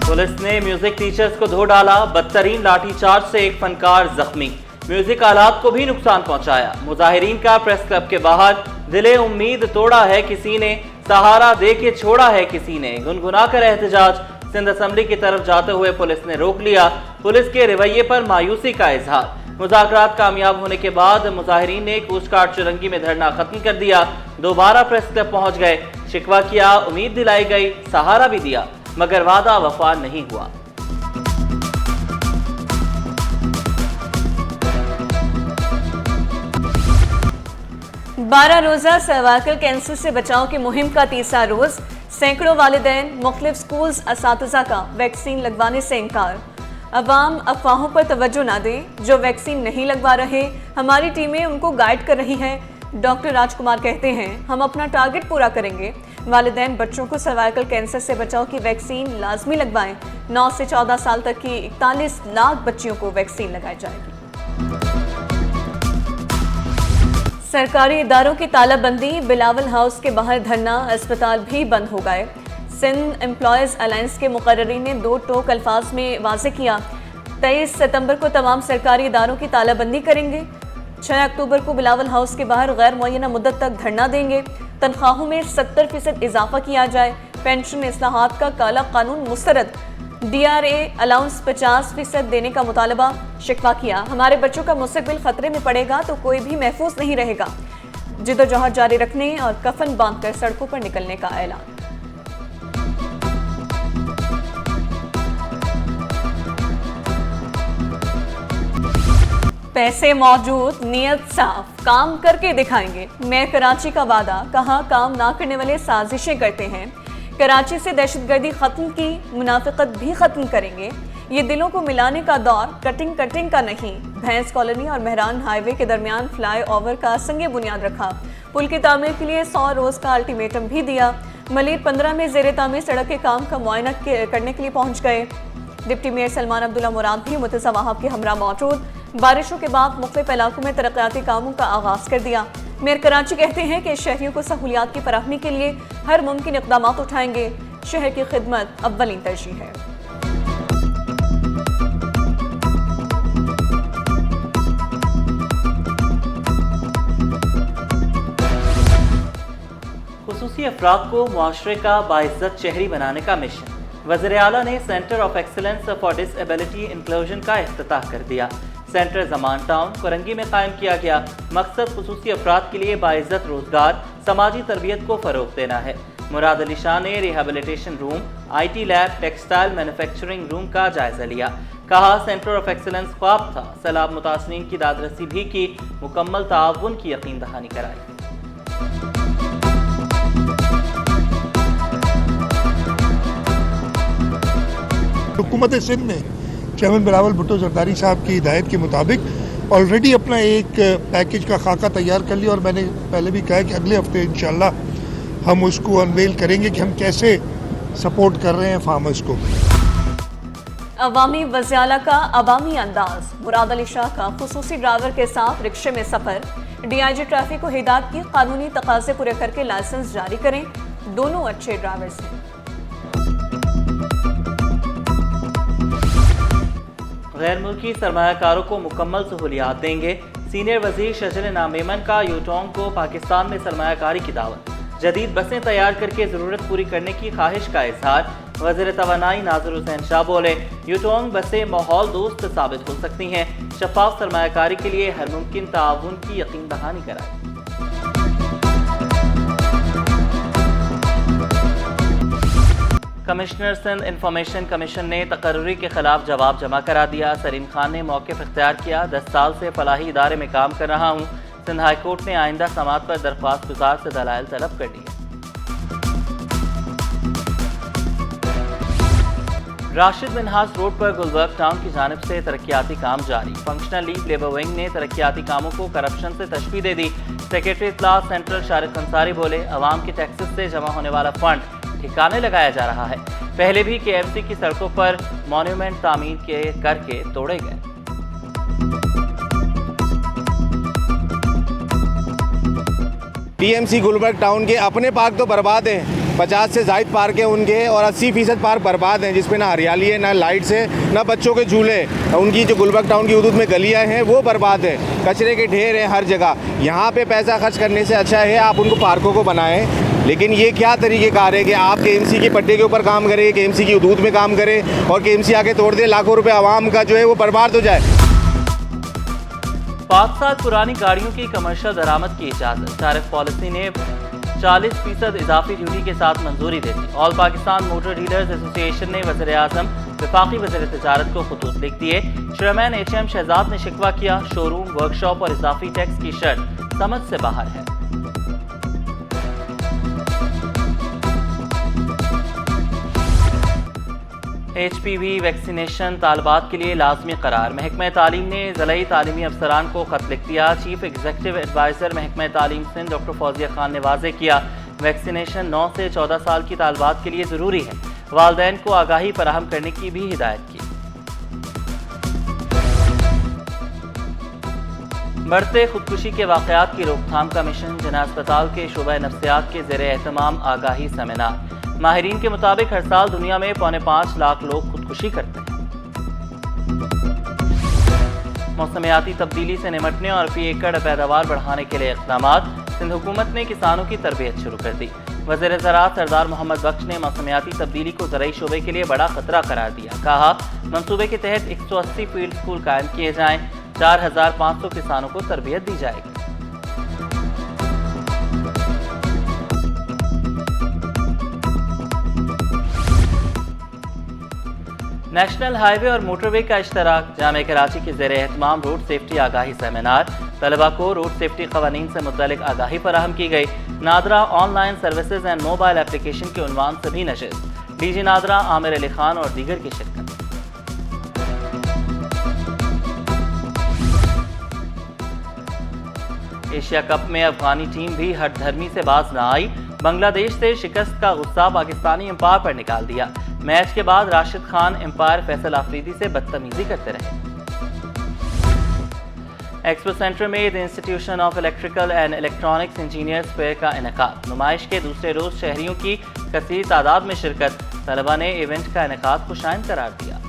Police ने music teachers को धो डाला, बदतरीन लाठीचार्ज से एक फनकार जख्मी। म्यूजिक आलात को भी नुकसान पहुंचाया। मुजाहिरीन का प्रेस क्लब के बाहर दिले उम्मीद तोड़ा है किसी ने, सहारा दे के छोड़ा है किसी ने, गुनगुनाकर एहतजाज सिंध असेंबली की तरफ जाते हुए पुलिस ने रोक लिया। पुलिस के रवैये पर मायूसी का इजहार। मुज़ाकरात कामयाब होने के बाद मुजाहिरीन ने कोस्ट गार्ड चुरंगी में धरना खत्म कर दिया। दोबारा प्रेस क्लब पहुंच गए, शिकवा किया, उम्मीद दिलाई गई, सहारा भी दिया, मगर वादा वफा नहीं हुआ। बारह रोजा सर्वाइकल कैंसर से बचाव की मुहिम का तीसरा रोज, सैकड़ों वालिदैन, मुख्तलिफ स्कूल्स असातिज़ा का वैक्सीन लगवाने से इनकार। अवाम अफवाहों पर तवज्जो ना दें, जो वैक्सीन नहीं लगवा रहे हमारी टीमें उनको गाइड कर रही हैं। डॉक्टर राजकुमार कहते हैं, हम अपना टारगेट पूरा करेंगे। वालिदैन बच्चों को सर्वाइकल कैंसर से बचाव की वैक्सीन लाजमी लगवाएं। 9 से 14 साल तक की 41 लाख बच्चियों को वैक्सीन लगाई जाएगी। सरकारी इदारों की तालाबंदी, बिलावल हाउस के बाहर धरना, अस्पताल भी बंद हो गए। सिंध एम्प्लॉयज़ अलायंस के मुकर्ररीन ने 2 टोक अल्फाज में वाज़ेह किया, 23 सितंबर को तमाम सरकारी इदारों की तालाबंदी करेंगे। 6 अक्टूबर को बिलावल हाउस के बाहर गैर मुअय्यना मुद्दत तक धरना देंगे। तनख्वाहों में 70% इजाफा किया जाए। पेंशन इस्लाहात का काला कानून मुस्तरद। DRA अलाउंस 50% देने का मुतालबा। शिकवा किया, हमारे बच्चों का मुस्तकबिल खतरे में पड़ेगा तो कोई भी महफूज नहीं रहेगा। जिद्दोजहद जारी रखने और कफन बांधकर सड़कों पर निकलने का ऐलान। पैसे मौजूद, नियत साफ, काम करके दिखाएंगे। मैं कराची का वादा, कहा काम ना करने वाले साजिशें करते हैं। कराची से दहशतगर्दी खत्म की, मुनाफिकत भी खत्म करेंगे। ये दिलों को मिलाने का दौर कटिंग का नहीं। भैंस कॉलोनी और मेहरान हाईवे के दरमियान फ्लाई ओवर का संगे बुनियाद रखा। पुल की तामीर के लिए 100 रोज का अल्टीमेटम भी दिया। मलिर 15 में जेर तामीर सड़क के काम का मुआयना करने के लिए पहुंच गए। डिप्टी मेयर सलमान अब्दुल्ला मुराद भी मुतज़ा वहाब के हमरा मौजूद। बारिशों के बाद मुख्तलिफ इलाकों में तरक्याती कामों का आगाज कर दिया। मेयर कराची कहते हैं कि शहरियों को सहूलियात की फराहमी के लिए हर मुमकिन इक़दाम उठाएंगे। शहर की खिदमत अव्वलीन तरजीह है। खुसूसी अफराद को मुआशरे का बाइज्जत शहरी बनाने का मिशन। वज़ीर आला ने centre of excellence for disability inclusion का इफ्तिताह कर दिया। सेंटर जमान टाउन कोरंगी में कायम किया गया। मकसद खुसूसी अफराद के लिए बाइज्जत रोजगार, समाजी तरबियत को फरोग देना है। मुराद अली शाह ने rehabilitation room, IT lab, textile manufacturing room का जायजा लिया। कहा, सेंटर ऑफ एक्सीलेंस ख्वाब था, सैलाब मुतासरीन की दादरसी भी की, मुकम्मल ताउन की यकीन दहानी कराई। हुकूमत सिंध ने चेयरमैन बिलावल भुट्टो जरदारी साहब की हिदायत के मुताबिक ऑलरेडी अपना एक पैकेज का खाका तैयार कर लिया और मैंने पहले भी कहा कि अगले हफ्ते इंशाल्लाह हम उसको अनवेल करेंगे कि हम कैसे सपोर्ट कर रहे हैं फार्मर्स को। अवामी वज़ियाला का अवामी अंदाज। मुराद अली शाह का खुसूसी ड्राइवर के साथ रिक्शे में सफर। DIG ट्रैफिक को हिदायत की, कानूनी तकाजे पूरे करके लाइसेंस जारी करें। दोनों अच्छे ड्राइवर्स हैं। गैर मुल्की सरमायाकारों को मुकम्मल सहूलियात देंगे। सीनियर वजीर शजल नामेमन का यूटोंग को पाकिस्तान में सरमायाकारी की दावत। जदीद बसें तैयार करके ज़रूरत पूरी करने की ख्वाहिश का इजहार। वज़ीर तवानाई नाज़िर हुसैन शाह बोले, यूटोंग बसें माहौल दोस्त साबित हो सकती हैं। शफाफ सरमायाकारी के लिए हर मुमकिन ताउन की यकीन दहानी कराई। कमिश्नर सिंध इंफॉर्मेशन कमीशन ने तकर्री के खिलाफ जवाब जमा करा दिया। सलीम खान ने मौक़िफ़ इख्तियार किया, 10 साल से फलाही इदारे में काम कर रहा हूँ। सिंध हाई कोर्ट ने आइंदा समात पर दरख्वास्त गुजार से दलाइल तलब कर दिए। राशिद मिनहास रोड पर गुलबर्ग टाउन की जानिब से तरक्याती काम जारी। फंक्शनल लीग लेबर विंग ने तरक्याती कामों को करप्शन से तशबीह दे दी। सेक्रेटरी इत्तलात सेंट्रल शारिद अंसारी बोले, अवाम के टैक्सेस से जमा होने वाला फंड ठिकाने लगाया जा रहा है। पहले भी KMC की सड़कों पर मॉन्यूमेंट तामीर करके तोड़े गए। TMC गुलबर्ग टाउन के अपने पार्क तो बर्बाद हैं, 50 से ज़ायद पार्क है उनके, और 80% पार्क बर्बाद हैं, जिसमें ना हरियाली है, ना लाइट्स है, ना बच्चों के झूले। उनकी जो गुलबर्ग टाउन की हदूद में गलियाँ हैं वो बर्बाद है, कचरे के ढेर हैं हर जगह। यहाँ पे पैसा खर्च करने से अच्छा है आप उनको पार्कों को बनाएं। लेकिन ये क्या तरीक़ेकार है कि आप KMC के पट्टे के ऊपर काम करें, KMC की हदूद में काम करें और KMC आके तोड़ दे, लाखों रुपए आवाम का जो है वो बर्बाद हो जाए। 5 साल पुरानी गाड़ियों की कमर्शियल दरामद की इजाज़त। टैरिफ पॉलिसी ने 40% इजाफी ड्यूटी के साथ मंजूरी दे दी। All Pakistan motor dealers association ने वज़ीर आज़म वफाकी वज़ीर तजारत को खतूत लिख दिए। चेयरमैन HM शहजाद ने शिकवा किया, शोरूम, वर्कशॉप और इजाफी टैक्स की शर्त समझ से बाहर है। HPV वैक्सीनेशन तालबात के लिए लाजमी करार। महकमा तालीम ने ज़िलाई तालीमी अफसरान को खत लिख दिया। चीफ एग्जीक्यूटिव एडवाइज़र महकमा तालीम सिंध डॉक्टर फौजिया खान ने वाज़ेह किया, वैक्सीनेशन 9 से 14 साल की तालबात के लिए ज़रूरी है। वालदैन को आगाही फराहम करने की भी हिदायत की। बढ़ते खुदकुशी के वाक़यात की रोकथाम का मिशन। जना अस्पताल के शोबा नफ्सियात के ज़ेरे एहतमाम आगाही सेमिनार। माहिरीन के मुताबिक हर साल दुनिया में 5.25 लाख लोग खुदकुशी करते हैं। मौसमियाती तब्दीली से निमटने और फी एकड़ पैदावार बढ़ाने के लिए इक़दामात। सिंध हुकूमत ने किसानों की तरबियत शुरू कर दी। वज़ीर ज़राअत सरदार मोहम्मद बख्श ने मौसमियाती तब्दीली को ज़राई शोबे के लिए बड़ा खतरा करार दिया। कहा, मंसूबे के तहत 180 फील्ड स्कूल कायम किए जाएं, 4500 किसानों को तरबियत दी जाएगी। नेशनल हाईवे और मोटरवे का इश्तराक। जामे कराची के ज़ेरे एहतमाम रोड सेफ्टी आगाही सेमिनार। तलबा को रोड सेफ्टी क़वानीन से मुतल्लिक़ आगाही फराहम की गई। NADRA online services and mobile application के उन्वान से भी नशिस्त। DG नादरा आमिर अली खान और दीगर की शिरकत। एशिया कप में अफगानी टीम भी हठधर्मी से बाज न आई। बांग्लादेश से शिकस्त का गुस्सा पाकिस्तानी एम्पायर पर निकाल दिया। मैच के बाद राशिद खान एम्पायर फैसल आफरीदी से बदतमीजी करते रहे। एक्सपो सेंटर में the institution of electrical and electronics engineers fair का इनेकाद। नुमाइश के दूसरे रोज शहरियों की कसीर तादाद में शिरकत। तलबा ने इवेंट का इनेकाद खुशाइन करार दिया।